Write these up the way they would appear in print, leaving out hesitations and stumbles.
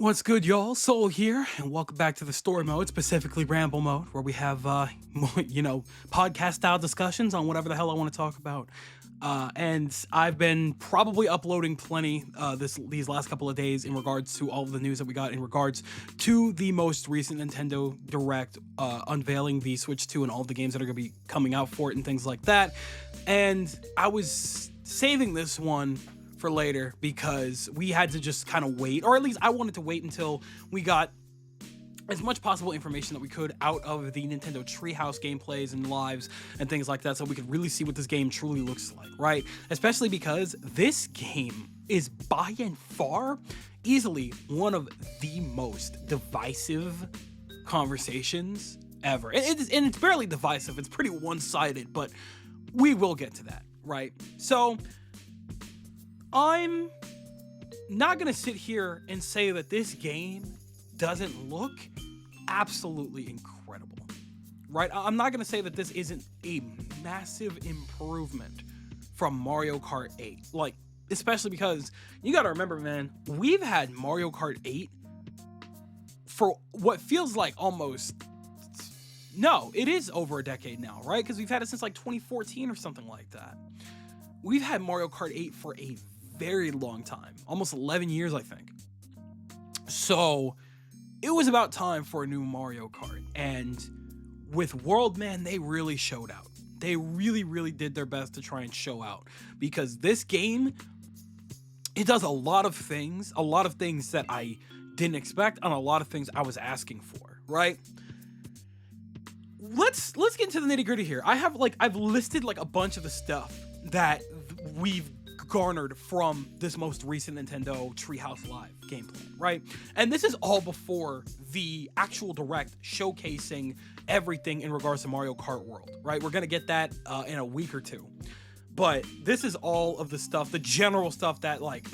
What's good, y'all? Soul here, and welcome back to the story mode, specifically ramble mode, where we have, podcast-style discussions on whatever the hell I want to talk about. And I've been probably uploading plenty these last couple of days in regards to all of the news that we got in regards to the most recent Nintendo Direct unveiling the Switch 2 and all of the games that are going to be coming out for it and things like that. And I was saving this one for later because we had to just kind of wait, or at least I wanted to wait until we got as much possible information that we could out of the Nintendo Treehouse gameplays and lives and things like that, so we could really see what this game truly looks like, right? Especially because this game is by and far easily one of the most divisive conversations ever. And it's barely divisive, it's pretty one-sided, but we will get to that, right? So I'm not gonna sit here and say that this game doesn't look absolutely incredible, right? I'm not gonna say that this isn't a massive improvement from Mario Kart 8, like, especially because you gotta remember, man, we've had Mario Kart 8 for what feels like it is over a decade now, right? Because we've had it since like 2014 or something like that. We've had Mario Kart 8 for a very long time, almost 11 years, I think. So it was about time for a new Mario Kart. And with World, man, they really showed out. They really, really did their best to try and show out, because this game, it does a lot of things that I didn't expect, and a lot of things I was asking for, right? Let's get into the nitty-gritty here. I've listed like a bunch of the stuff that we've garnered from this most recent Nintendo Treehouse Live gameplay, right? And this is all before the actual Direct showcasing everything in regards to Mario Kart World, right? We're gonna get that in a week or two. But this is all of the stuff, the general stuff that like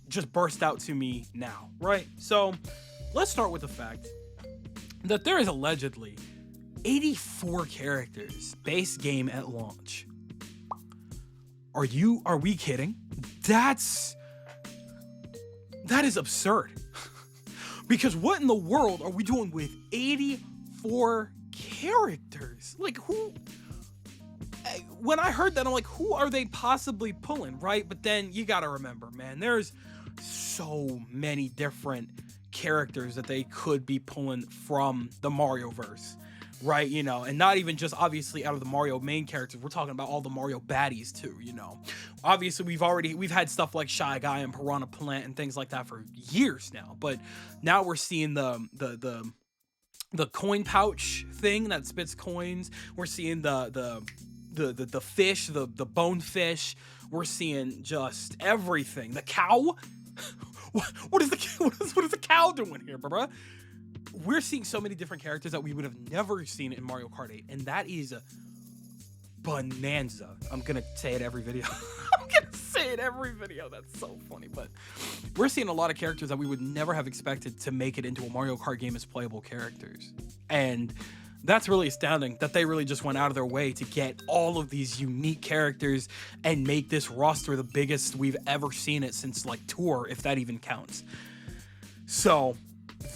just burst out to me now, right? So let's start with the fact that there is allegedly 84 characters base game at launch. Are we kidding? That is absurd. Because what in the world are we doing with 84 characters? Like, who? When I heard that, I'm like, who are they possibly pulling, right? But then you gotta remember, man, there's so many different characters that they could be pulling from the Marioverse, right? You know, and not even just obviously out of the Mario main characters. We're talking about all the Mario baddies too, you know. Obviously we've had stuff like Shy Guy and Piranha Plant and things like that for years now, but now we're seeing the coin pouch thing that spits coins. We're seeing the fish, the bone fish. We're seeing just everything. The cow. what is the cow doing here, bruh? We're seeing so many different characters that we would have never seen in Mario Kart 8, and that is a bonanza. I'm gonna say it every video. That's so funny, but we're seeing a lot of characters that we would never have expected to make it into a Mario Kart game as playable characters. And that's really astounding that they really just went out of their way to get all of these unique characters and make this roster the biggest we've ever seen it since like Tour, if that even counts. So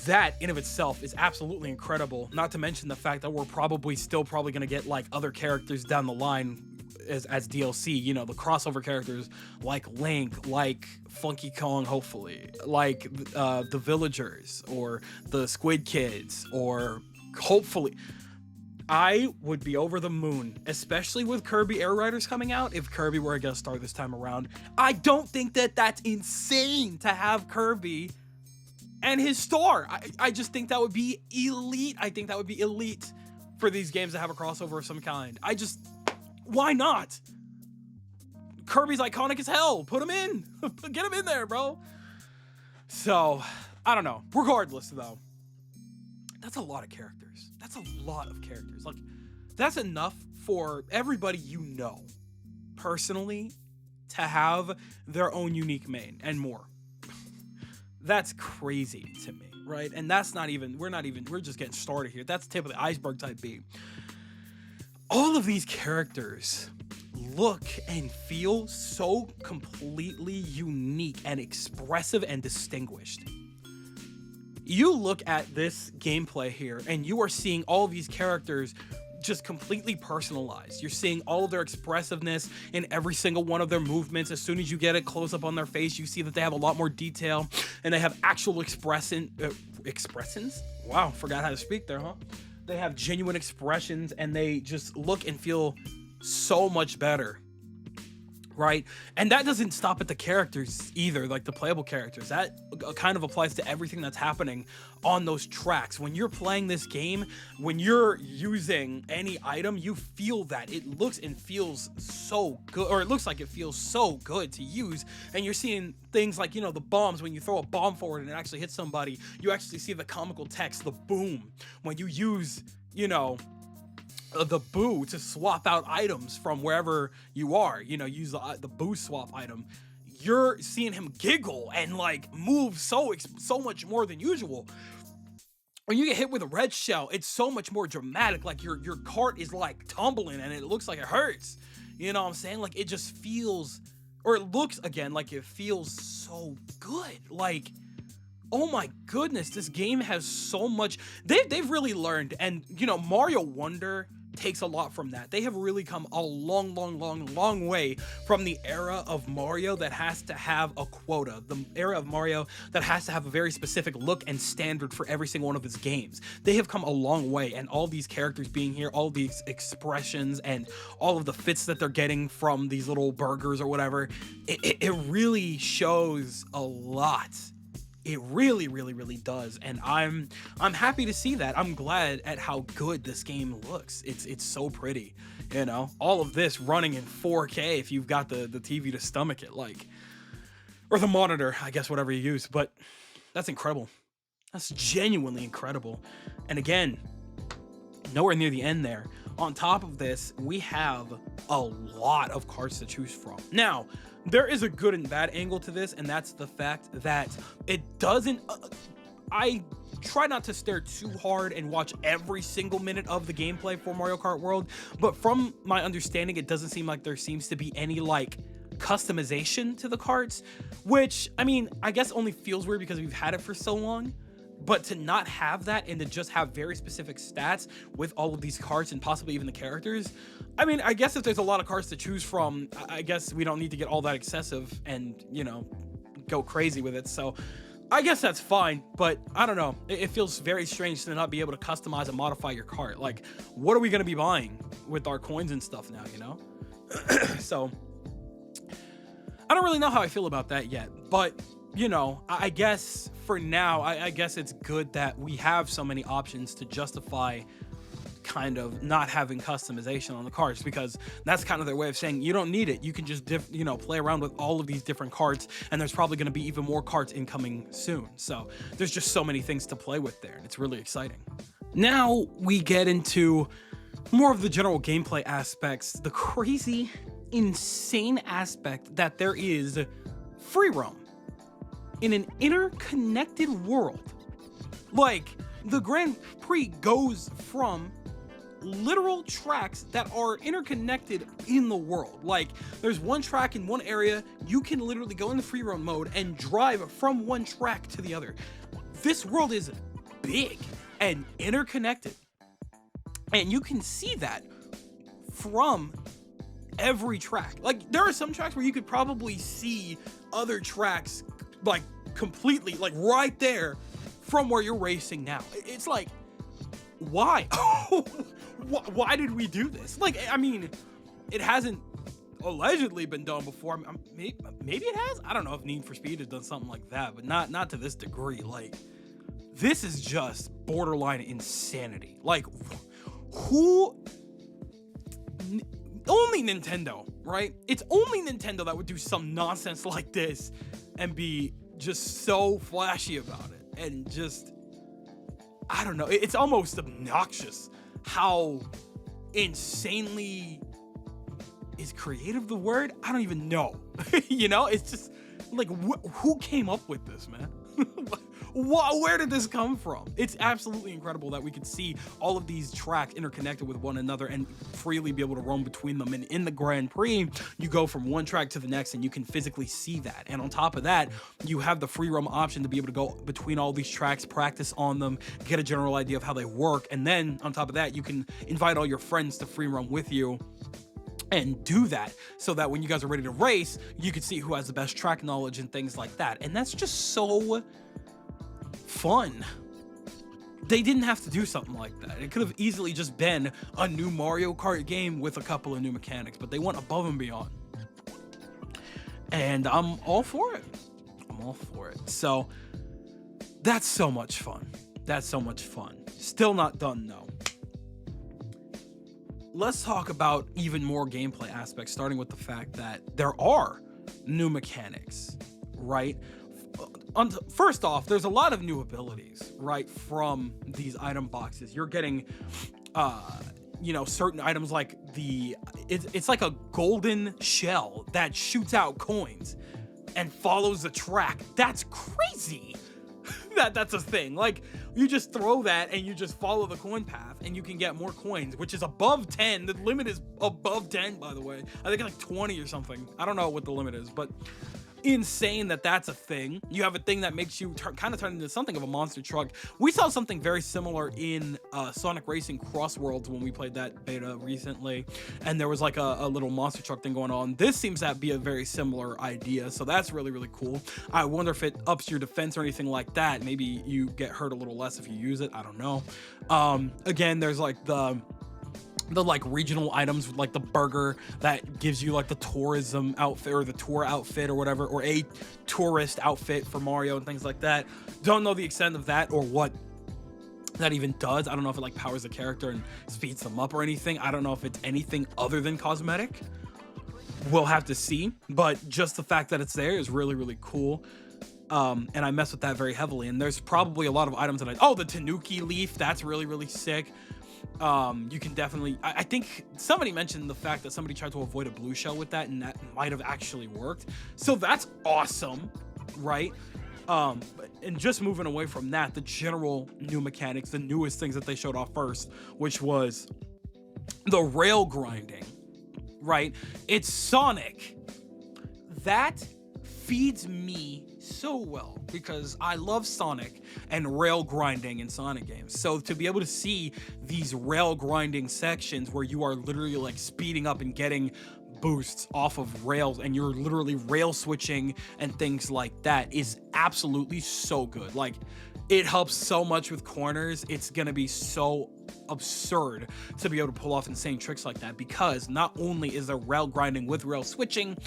that in of itself is absolutely incredible, not to mention the fact that we're probably going to get like other characters down the line as DLC, you know, the crossover characters like Link, like Funky Kong, hopefully, like the Villagers or the Squid Kids, or hopefully. I would be over the moon, especially with Kirby Air Riders coming out, if Kirby were a guest star this time around. I don't think that's insane to have Kirby and his star. I just think that would be elite. I think that would be elite for these games to have a crossover of some kind. Why not? Kirby's iconic as hell. Put him in. Get him in there, bro. So, I don't know. Regardless, though, that's a lot of characters. Like, that's enough for everybody you know, personally, to have their own unique main and more. That's crazy to me, right? And that's we're just getting started here. That's tip of the iceberg type B. All of these characters look and feel so completely unique and expressive and distinguished. you look at this gameplay here and you are seeing all of these characters just completely personalized. You're seeing all of their expressiveness in every single one of their movements. As soon as you get a close up on their face, you see that they have a lot more detail and they have actual expressions. Wow, forgot how to speak there, huh? They have genuine expressions and they just look and feel so much better. Right? And that doesn't stop at the characters either, like the playable characters. That kind of applies to everything that's happening on those tracks. When you're playing this game, when you're using any item, you feel that. It looks and feels so good, or it looks like it feels so good to use. And you're seeing things like, you know, the bombs. When you throw a bomb forward and it actually hits somebody, you actually see the comical text, the boom. When you use, you know, the boo to swap out items from wherever you are, you know, use the boo swap item, you're seeing him giggle and like move so much more than usual. When you get hit with a red shell, it's so much more dramatic. Like your cart is like tumbling and it looks like it hurts. You know what I'm saying? Like it just feels, or it looks again like it feels so good. Like, oh my goodness, this game has so much. They've really learned, and you know, Mario Wonder takes a lot from that. They have really come a long way from the era of Mario that has to have a quota, the era of Mario that has to have a very specific look and standard for every single one of its games. They have come a long way, and all these characters being here, all these expressions and all of the fits that they're getting from these little burgers or whatever, it really shows a lot. It really does, and I'm happy to see that. I'm glad at how good this game looks. It's so pretty, you know. All of this running in 4K if you've got the TV to stomach it, like, or the monitor, I guess, whatever you use. But that's incredible. That's genuinely incredible. And again, nowhere near the end there. On top of this, we have a lot of cards to choose from. Now, there is a good and bad angle to this, and that's the fact that it doesn't... I try not to stare too hard and watch every single minute of the gameplay for Mario Kart World, but from my understanding, it doesn't seem like there seems to be any, like, customization to the carts, which, I mean, I guess only feels weird because we've had it for so long. But to not have that and to just have very specific stats with all of these carts and possibly even the characters, I mean, I guess if there's a lot of carts to choose from, I guess we don't need to get all that excessive and, you know, go crazy with it. So I guess that's fine, but I don't know. It feels very strange to not be able to customize and modify your cart. Like, what are we going to be buying with our coins and stuff now, you know? So I don't really know how I feel about that yet, but you know, I guess for now, I guess it's good that we have so many options to justify kind of not having customization on the carts, because that's kind of their way of saying you don't need it. You can just you know, play around with all of these different carts, and there's probably going to be even more carts incoming soon. So there's just so many things to play with there, and it's really exciting. Now we get into more of the general gameplay aspects, the crazy, insane aspect that there is free roam in an interconnected world. Like, the Grand Prix goes from literal tracks that are interconnected in the world. Like, there's one track in one area, you can literally go into free roam mode and drive from one track to the other. This world is big and interconnected, and you can see that from every track. Like, there are some tracks where you could probably see other tracks like completely, like right there from where you're racing now. It's like, why? Why did we do this? Like, I mean, it hasn't allegedly been done before. Maybe it has. I don't know if Need for Speed has done something like that, but not to this degree. Like, this is just borderline insanity. Like, who? Only Nintendo, right? It's only Nintendo that would do some nonsense like this and be just so flashy about it. And just, I don't know, it's almost obnoxious how insanely, is creative the word? I don't even know. You know, it's just, Like, who came up with this, man? Where did this come from? It's absolutely incredible that we could see all of these tracks interconnected with one another and freely be able to roam between them. And in the Grand Prix, you go from one track to the next and you can physically see that. And on top of that, you have the free roam option to be able to go between all these tracks, practice on them, get a general idea of how they work. And then on top of that, you can invite all your friends to free roam with you and do that, so that when you guys are ready to race, you can see who has the best track knowledge and things like that. And that's just so fun. They didn't have to do something like that. It could have easily just been a new Mario Kart game with a couple of new mechanics, but they went above and beyond. And I'm all for it. I'm all for it. So that's so much fun. That's so much fun. Still not done though. Let's talk about even more gameplay aspects, starting with the fact that there are new mechanics, right? First off, there's a lot of new abilities, right, from these item boxes. You're getting, certain items like it's like a golden shell that shoots out coins and follows the track. That's crazy. That's a thing. Like, you just throw that and you just follow the coin path and you can get more coins, which is above 10. The limit is above 10, by the way. I think like 20 or something. I don't know what the limit is, but insane that's a thing. You have a thing that makes you kind of turn into something of a monster truck. We saw something very similar in Sonic Racing Cross Worlds when we played that beta recently, and there was like a little monster truck thing going on. This seems to be a very similar idea, so that's really, really cool. I wonder if it ups your defense or anything like that. Maybe you get hurt a little less if you use it. I don't know. Again, there's like the like regional items, like the burger that gives you like the tourism outfit or the tour outfit or whatever, or a tourist outfit for Mario and things like that. Don't know the extent of that or what that even does. I don't know if it like powers the character and speeds them up or anything. I don't know if it's anything other than cosmetic. We'll have to see, but just the fact that it's there is really, really cool. And I mess with that very heavily. And there's probably a lot of items that the Tanuki leaf, that's really, really sick. You can definitely, I think somebody mentioned the fact that somebody tried to avoid a blue shell with that, and that might have actually worked. So that's awesome, right? And just moving away from that, the general new mechanics, the newest things that they showed off first, which was the rail grinding, right? It's Sonic. That feeds me so well because I love Sonic and rail grinding in Sonic games. So to be able to see these rail grinding sections where you are literally like speeding up and getting boosts off of rails and you're literally rail switching and things like that is absolutely so good. Like, it helps so much with corners. It's gonna be so absurd to be able to pull off insane tricks like that, because not only is there rail grinding with rail switching,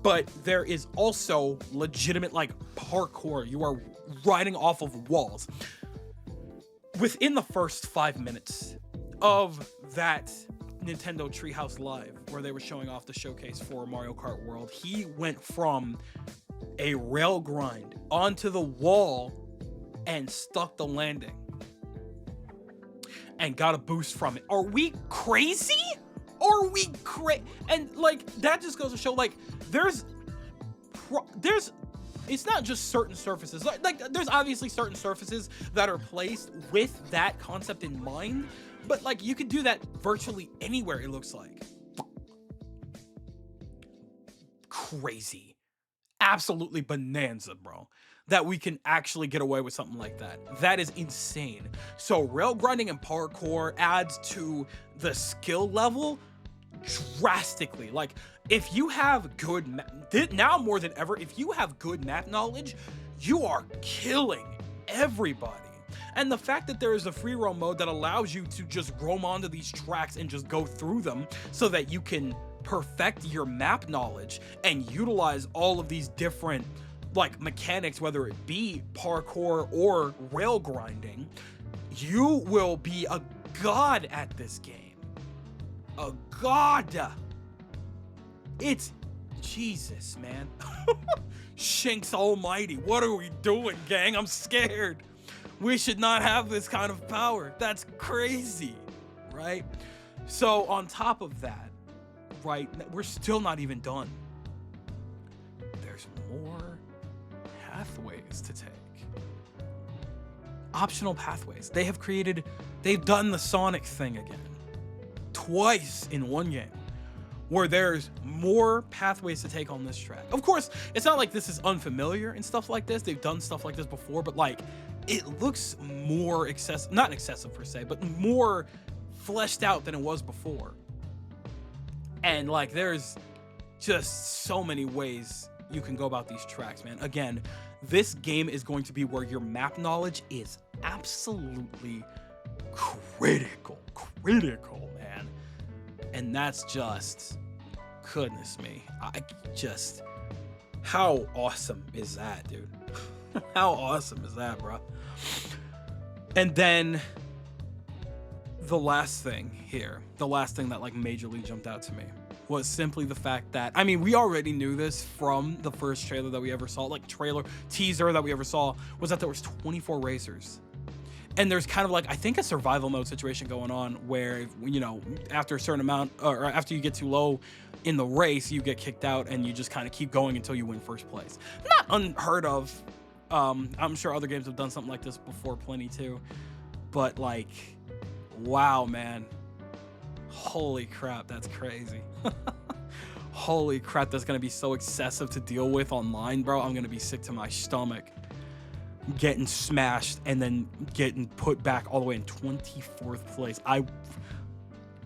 but there is also legitimate like parkour. You are riding off of walls. Within the first 5 minutes of that Nintendo Treehouse Live, where they were showing off the showcase for Mario Kart World, he went from a rail grind onto the wall and stuck the landing and got a boost from it. Are we crazy? Are we and like, that just goes to show, like, there's it's not just certain surfaces. Like there's obviously certain surfaces that are placed with that concept in mind, but like, you could do that virtually anywhere, it looks like. Crazy. Absolutely bonanza, bro, that we can actually get away with something like that. That is insane. So rail grinding and parkour adds to the skill level drastically. Like, if you have good now more than ever, if you have good map knowledge, you are killing everybody. And the fact that there is a free roam mode that allows you to just roam onto these tracks and just go through them so that you can perfect your map knowledge and utilize all of these different like mechanics, whether it be parkour or rail grinding, you will be a god at this game. A god. It's Jesus, man. Shanks almighty. What are we doing, gang? I'm scared. We should not have this kind of power. That's crazy, right? So on top of that, right, we're still not even done. There's more pathways to take. Optional pathways. They've done the Sonic thing again. Twice in one game. Where there's more pathways to take on this track. Of course, it's not like this is unfamiliar and stuff like this. They've done stuff like this before, but like, it looks more not excessive per se, but more fleshed out than it was before. And like, there's just so many ways you can go about these tracks, man. Again, this game is going to be where your map knowledge is absolutely critical, man. And that's just, goodness me. How awesome is that, dude? How awesome is that, bro? And then the last thing that like majorly jumped out to me was simply the fact that, I mean, we already knew this from the first trailer that we ever saw, like teaser that we ever saw, was that there was 24 racers. And there's kind of like, I think, a survival mode situation going on where, you know, after a certain amount, or after you get too low in the race, you get kicked out and you just kind of keep going until you win first place. Not unheard of. I'm sure other games have done something like this before plenty too. But like, wow, man. Holy crap, that's crazy. Holy crap, that's going to be so excessive to deal with online, bro. I'm going to be sick to my stomach. Getting smashed and then getting put back all the way in 24th place.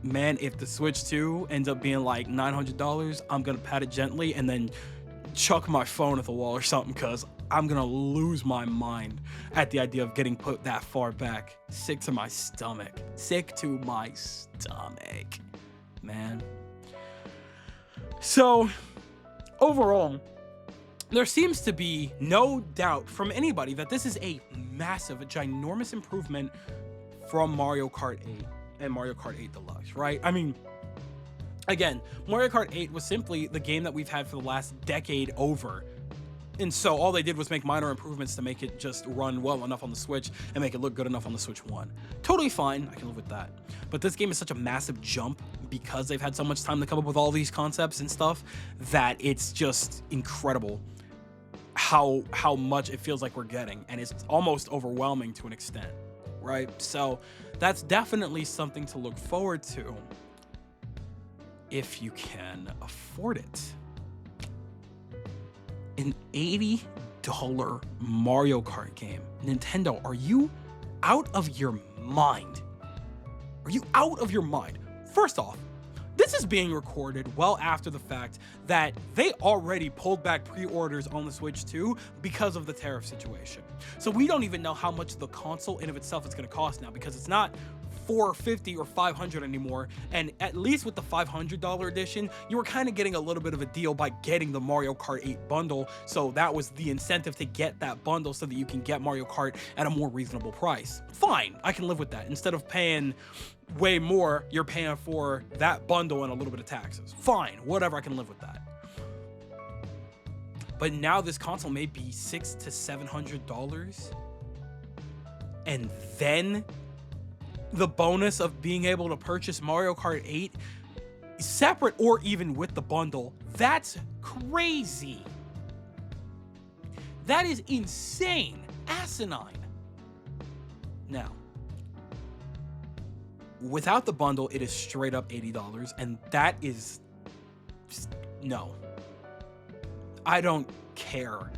Man, if the Switch 2 ends up being like $900, I'm gonna pat it gently and then chuck my phone at the wall or something, because I'm gonna lose my mind at the idea of getting put that far back. Sick to my stomach, man. So overall, there seems to be no doubt from anybody that this is a massive, ginormous improvement from Mario Kart 8 and Mario Kart 8 Deluxe, right? I mean, again, Mario Kart 8 was simply the game that we've had for the last decade over. And so all they did was make minor improvements to make it just run well enough on the Switch and make it look good enough on the Switch 1. Totally fine, I can live with that. But this game is such a massive jump because they've had so much time to come up with all these concepts and stuff that it's just incredible how much it feels like we're getting, and it's almost overwhelming to an extent, right? So that's definitely something to look forward to if you can afford it. An $80 Mario Kart game. Nintendo, are you out of your mind? Are you out of your mind? First off, this is being recorded well after the fact that they already pulled back pre-orders on the Switch 2 because of the tariff situation. So we don't even know how much the console in of itself is going to cost now, because it's not $450 or $500 anymore. And at least with the $500 edition, you were kind of getting a little bit of a deal by getting the Mario Kart 8 bundle. So that was the incentive to get that bundle so that you can get Mario Kart at a more reasonable price. Fine, I can live with that. Instead of paying way more, you're paying for that bundle and a little bit of taxes. Fine, whatever, I can live with that. But now this console may be $600 to $700, and then the bonus of being able to purchase Mario Kart 8 separate or even with the bundle. That's crazy. That is insane, asinine. Now, without the bundle, it is straight up $80, and that is no. I don't care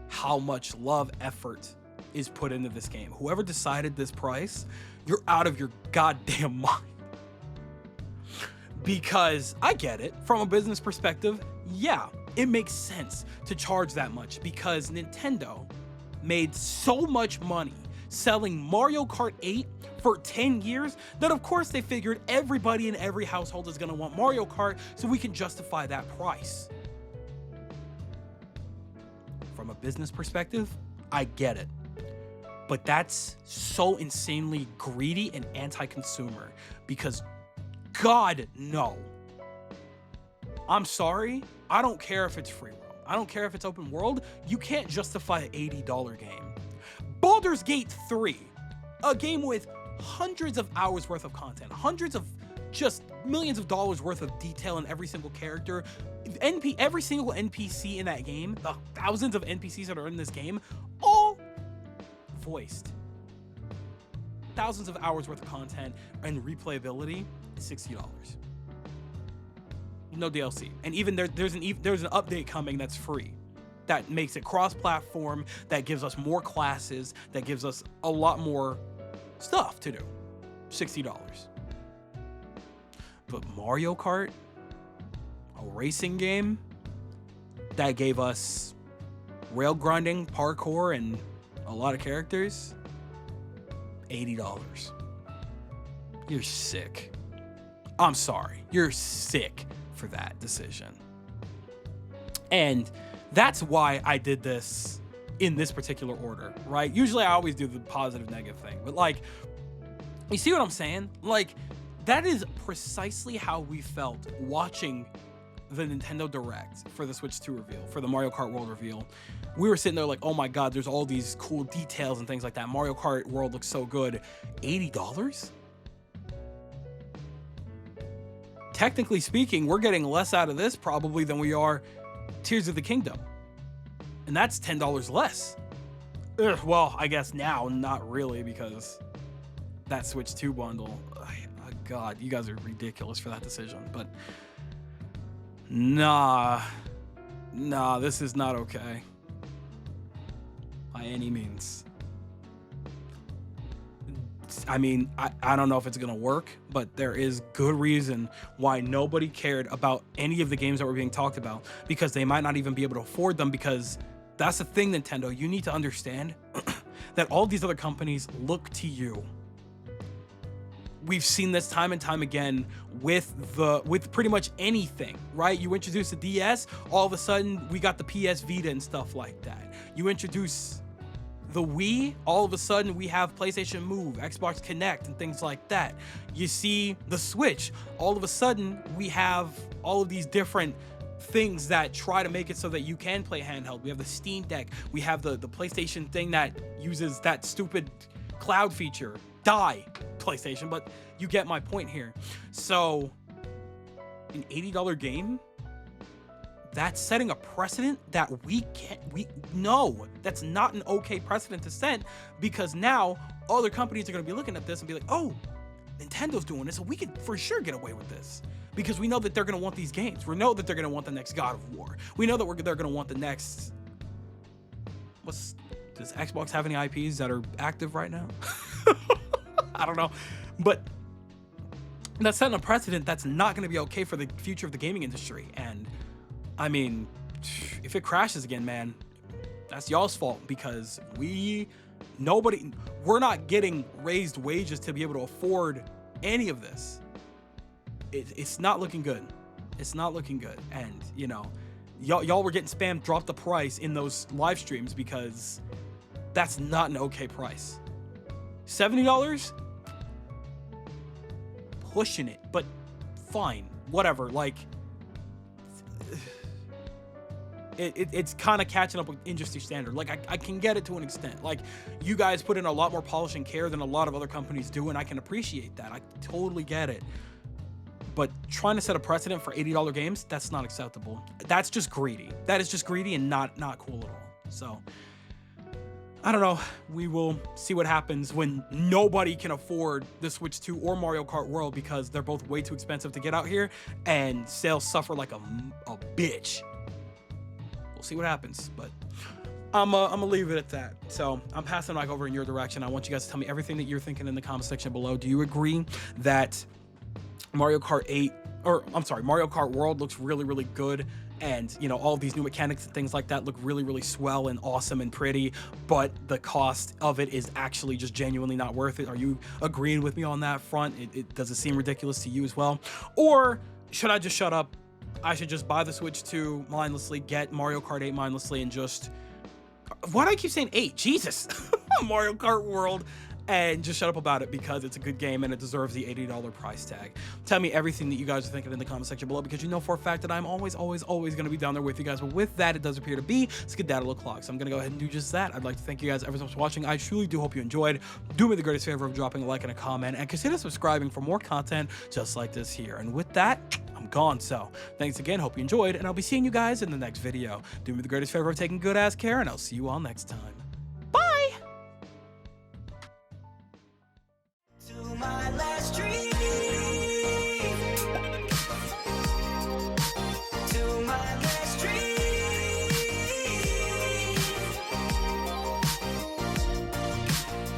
how much love, effort is put into this game. Whoever decided this price, you're out of your goddamn mind. Because I get it, from a business perspective, yeah, it makes sense to charge that much because Nintendo made so much money selling Mario Kart 8 for 10 years that of course they figured everybody in every household is gonna want Mario Kart, so we can justify that price. From a business perspective, I get it. But that's so insanely greedy and anti-consumer because God, no. I'm sorry. I don't care if it's free roam. I don't care if it's open world. You can't justify an $80 game. Baldur's Gate 3, a game with hundreds of hours worth of content, hundreds of just millions of dollars worth of detail in every single character, every single NPC in that game, the thousands of NPCs that are in this game, voiced. Thousands of hours worth of content and replayability, $60. No DLC. And even there's an update coming that's free. That makes it cross-platform, that gives us more classes, that gives us a lot more stuff to do. $60. But Mario Kart, a racing game that gave us rail grinding, parkour, and a lot of characters, $80. You're sick. I'm sorry. You're sick for that decision. And that's why I did this in this particular order, right? Usually I always do the positive negative thing, but like, you see what I'm saying? Like, that is precisely how we felt watching the Nintendo Direct for the Switch 2 reveal, for the Mario Kart World reveal. We were sitting there like, oh my God, there's all these cool details and things like that. Mario Kart World looks so good. $80? Technically speaking, we're getting less out of this probably than we are Tears of the Kingdom. And that's $10 less. Ugh, well, I guess now, not really, because that Switch 2 bundle, oh God, you guys are ridiculous for that decision. But nah, this is not okay. By any means. I mean, I don't know if it's gonna work, but there is good reason why nobody cared about any of the games that were being talked about, because they might not even be able to afford them. Because that's the thing, Nintendo, you need to understand that all these other companies look to you. We've seen this time and time again with pretty much anything, right? You introduce the DS, all of a sudden we got the PS Vita and stuff like that. You introduce the Wii, all of a sudden we have PlayStation Move, Xbox Connect, and things like that. You see the Switch, all of a sudden we have all of these different things that try to make it so that you can play handheld. We have the Steam Deck, we have the PlayStation thing that uses that stupid cloud feature. Die, PlayStation, but you get my point here. So, an $80 game, that's setting a precedent that no, that's not an okay precedent to set, because now other companies are going to be looking at this and be like, oh, Nintendo's doing this, so we could for sure get away with this, because we know that they're going to want these games. We know that they're going to want the next God of War. We know that they're going to want the next, does Xbox have any IPs that are active right now? I don't know, but that's setting a precedent that's not going to be okay for the future of the gaming industry. And I mean, if it crashes again, man, that's y'all's fault, because we're not getting raised wages to be able to afford any of this. It's not looking good. It's not looking good. And you know, y'all were getting spammed, drop the price in those live streams, because that's not an okay price. $70? Pushing it, but fine, whatever. Like, it's kind of catching up with industry standard. Like, I can get it to an extent. Like, you guys put in a lot more polish and care than a lot of other companies do, and I can appreciate that. I totally get it. But trying to set a precedent for $80 games, that's not acceptable. That's just greedy. That is just greedy and not cool at all. So, I don't know. We will see what happens when nobody can afford the Switch 2 or Mario Kart World, because they're both way too expensive to get out here, and sales suffer like a bitch. We'll see what happens, but I'm gonna leave it at that. So I'm passing back over in your direction. I want you guys to tell me everything that you're thinking in the comment section below. Do you agree that Mario Kart World looks really, really good? And, you know, all of these new mechanics and things like that look really, really swell and awesome and pretty, but the cost of it is actually just genuinely not worth it. Are you agreeing with me on that front? Does it seem ridiculous to you as well? Or should I just shut up? I should just buy the Switch 2 mindlessly, get Mario Kart 8 mindlessly, and just... Why do I keep saying 8? Jesus! Mario Kart World, and just shut up about it, because it's a good game and it deserves the $80 price tag. Tell me everything that you guys are thinking in the comment section below, because you know for a fact that I'm always going to be down there with you guys. But with that, it does appear to be skedaddle o'clock. So I'm going to go ahead and do just that. I'd like to thank you guys ever so much for watching. I truly do hope you enjoyed. Do me the greatest favor of dropping a like and a comment, and consider subscribing for more content just like this here. And with that, I'm gone. So thanks again. Hope you enjoyed, and I'll be seeing you guys in the next video. Do me the greatest favor of taking good ass care, and I'll see you all next time.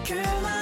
Girl,